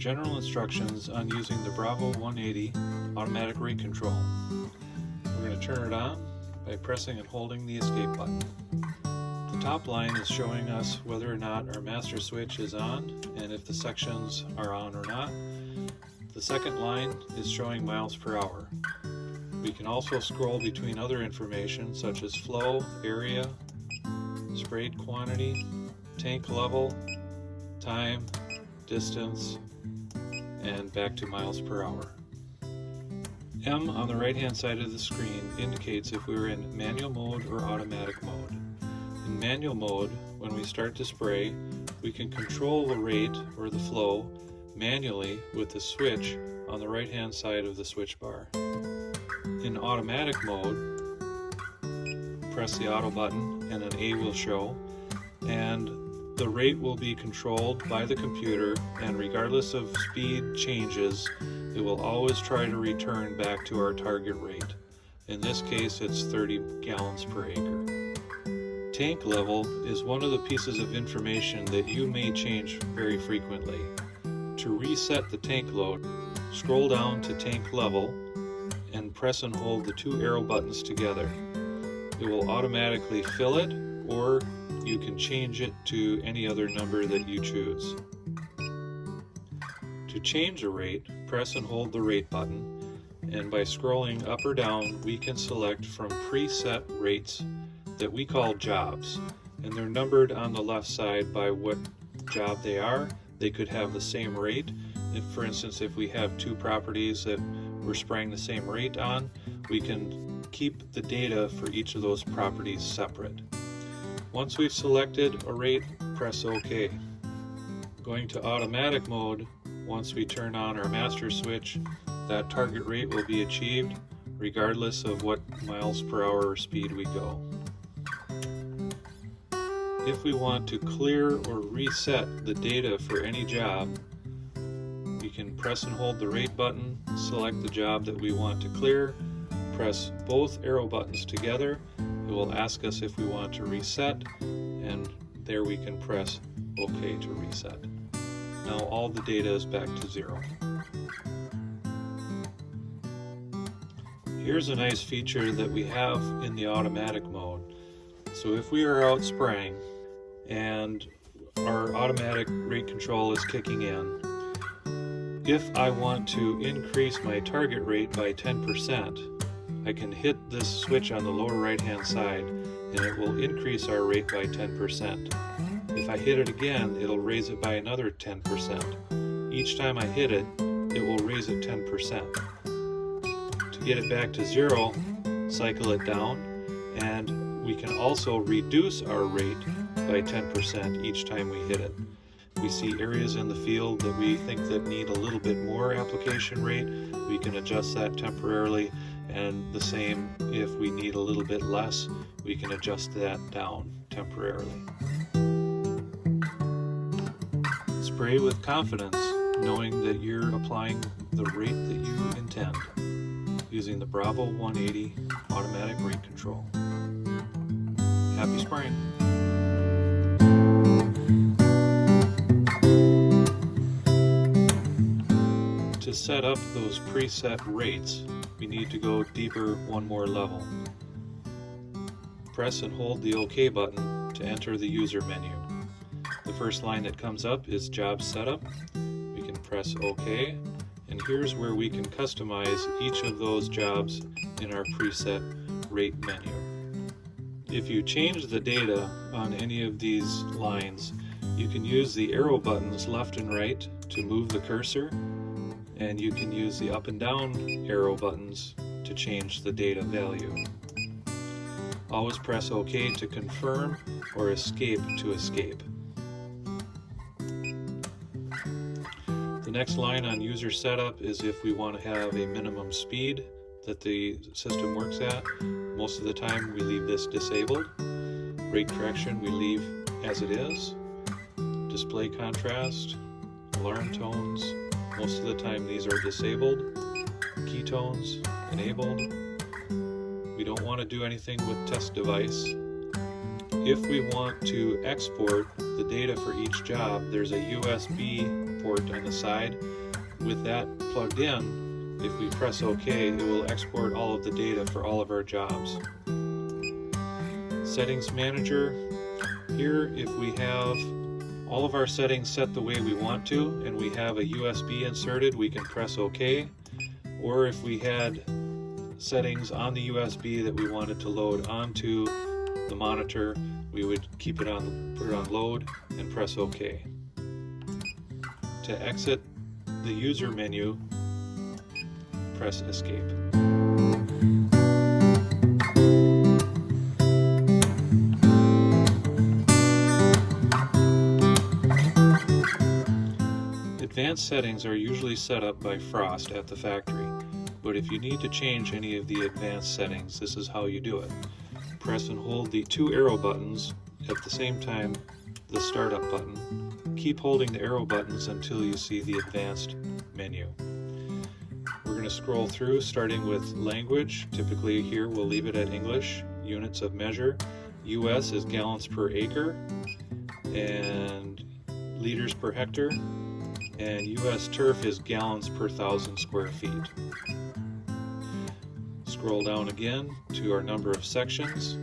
general instructions on using the Bravo 180 automatic rate control. We're going to turn it on by pressing and holding the escape button. The top line is showing us whether or not our master switch is on and if the sections are on or not. The second line is showing miles per hour. We can also scroll between other information such as flow, area, sprayed quantity, tank level, time, distance, and back to miles per hour. M on the right hand side of the screen indicates if we're in manual mode or automatic mode. In manual mode, when we start to spray, we can control the rate or the flow manually with the switch on the right hand side of the switch bar. In automatic mode, press the auto button and an A will show, and the rate will be controlled by the computer, and regardless of speed changes, it will always try to return back to our target rate. In this case, it's 30 gallons per acre. Tank level is one of the pieces of information that you may change very frequently. To reset the tank load, scroll down to tank level and press and hold the two arrow buttons together. It will automatically fill it, or you can change it to any other number that you choose. To change a rate, press and hold the rate button, and by scrolling up or down, we can select from preset rates that we call jobs, and they're numbered on the left side by what job they are. They could have the same rate. For instance, if we have two properties that we're spraying the same rate on, we can keep the data for each of those properties separate. Once we've selected a rate, press OK. Going to automatic mode, once we turn on our master switch, that target rate will be achieved regardless of what miles per hour or speed we go. If we want to clear or reset the data for any job, we can press and hold the rate button, select the job that we want to clear, press both arrow buttons together. It will ask us if we want to reset, and there we can press OK to reset. Now all the data is back to zero. Here's a nice feature that we have in the automatic mode. So if we are out spraying and our automatic rate control is kicking in, if I want to increase my target rate by 10%, I can hit this switch on the lower right hand side and it will increase our rate by 10%. If I hit it again, it'll raise it by another 10%. Each time I hit it, it will raise it 10%. To get it back to zero, cycle it down, and we can also reduce our rate by 10% each time we hit it. We see areas in the field that we think that need a little bit more application rate, we can adjust that temporarily, and the same if we need a little bit less, we can adjust that down temporarily. Spray with confidence, knowing that you're applying the rate that you intend, using the Bravo 180 automatic rate control. Happy spraying! To set up those preset rates, we need to go deeper one more level. Press and hold the OK button to enter the user menu. The first line that comes up is Job Setup. We can press OK, and here's where we can customize each of those jobs in our preset rate menu. If you change the data on any of these lines, you can use the arrow buttons left and right to move the cursor, and you can use the up and down arrow buttons to change the data value. Always press OK to confirm or escape to escape. The next line on user setup is if we want to have a minimum speed that the system works at. Most of the time we leave this disabled. Rate correction we leave as it is. Display contrast, alarm tones, most of the time these are disabled. Keytones enabled. We don't want to do anything with test device. If we want to export the data for each job, there's a USB port on the side. With that plugged in, if we press OK, it will export all of the data for all of our jobs. Settings Manager. Here, if we have all of our settings set the way we want to and we have a USB inserted, we can press OK. Or if we had settings on the USB that we wanted to load onto the monitor, we would put it on load and press OK. To exit the user menu, press Escape. Advanced settings are usually set up by Frost at the factory, but if you need to change any of the advanced settings, this is how you do it. Press and hold the two arrow buttons at the same time, the startup button. Keep holding the arrow buttons until you see the advanced menu. We're going to scroll through starting with language. Typically here we'll leave it at English. Units of measure. US is gallons per acre and liters per hectare. And US turf is gallons per 1,000 square feet. Scroll down again to our number of sections.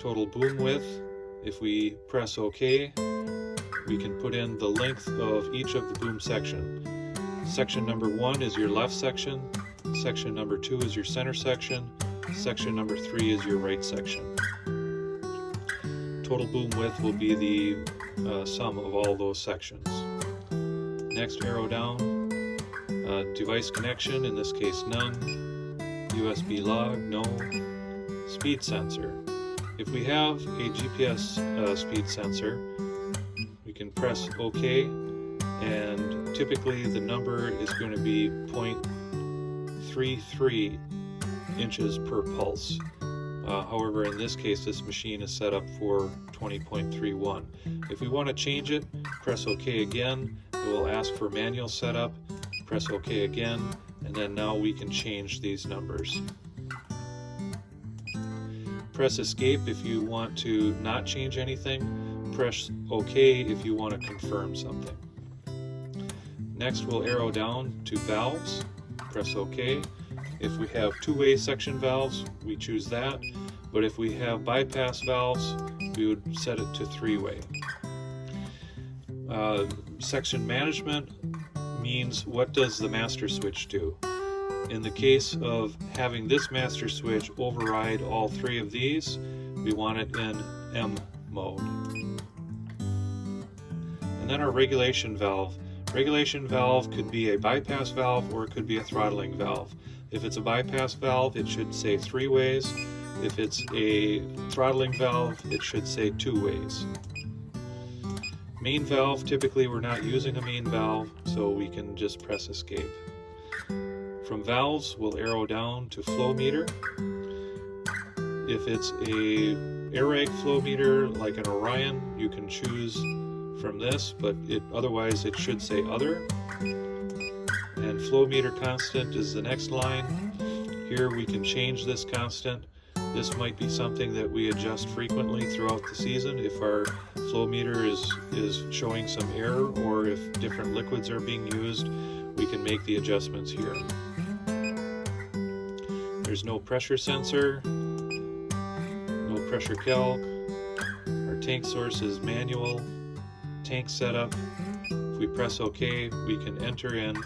Total boom width. If we press OK, we can put in the length of each of the boom section. Section number 1 is your left section. Section number 2 is your center section. Section number 3 is your right section. Total boom width will be the sum of all those sections. Next arrow down, device connection, in this case none. USB log, no. Speed sensor. If we have a GPS speed sensor, we can press OK, and typically the number is going to be 0.33 inches per pulse. However, in this case, this machine is set up for 20.31. If we want to change it, press OK again. It will ask for manual setup. Press OK again, and then now we can change these numbers. Press Escape if you want to not change anything. Press OK if you want to confirm something. Next, we'll arrow down to valves. Press OK. If we have two-way section valves, we choose that. But if we have bypass valves, we would set it to three-way. Section management means what does the master switch do? In the case of having this master switch override all three of these, we want it in M mode. And then our regulation valve. Regulation valve could be a bypass valve or it could be a throttling valve. If it's a bypass valve, it should say 3 ways. If it's a throttling valve, it should say 2 ways. Main valve, typically we're not using a main valve, so we can just press Escape. From valves, we'll arrow down to flow meter. If it's a AirRag flow meter like an Orion, you can choose from this, but otherwise it should say other. And flow meter constant is the next line. Here we can change this constant. This might be something that we adjust frequently throughout the season if our flow meter is showing some error, or if different liquids are being used, we can make the adjustments here. There's no pressure sensor, no pressure calc. Our tank source is manual. Tank setup. If we press OK, we can enter in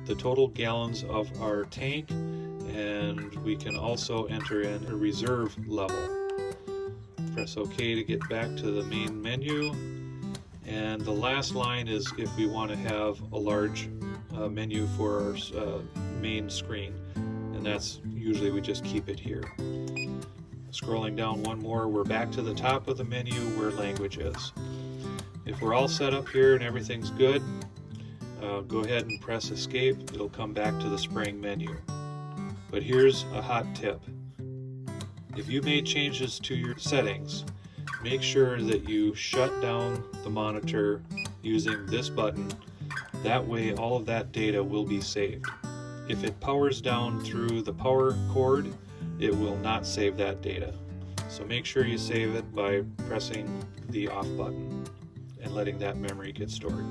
the total gallons of our tank, and we can also enter in a reserve level. Press OK to get back to the main menu, and the last line is if we want to have a large menu for our main screen, and that's usually we just keep it here. Scrolling down one more, we're back to the top of the menu where language is. If we're all set up here and everything's good, go ahead and press Escape. It'll come back to the spraying menu. But here's a hot tip. If you made changes to your settings, make sure that you shut down the monitor using this button. That way all of that data will be saved. If it powers down through the power cord, it will not save that data. So make sure you save it by pressing the off button. and letting that memory get stored.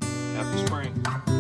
Happy spraying!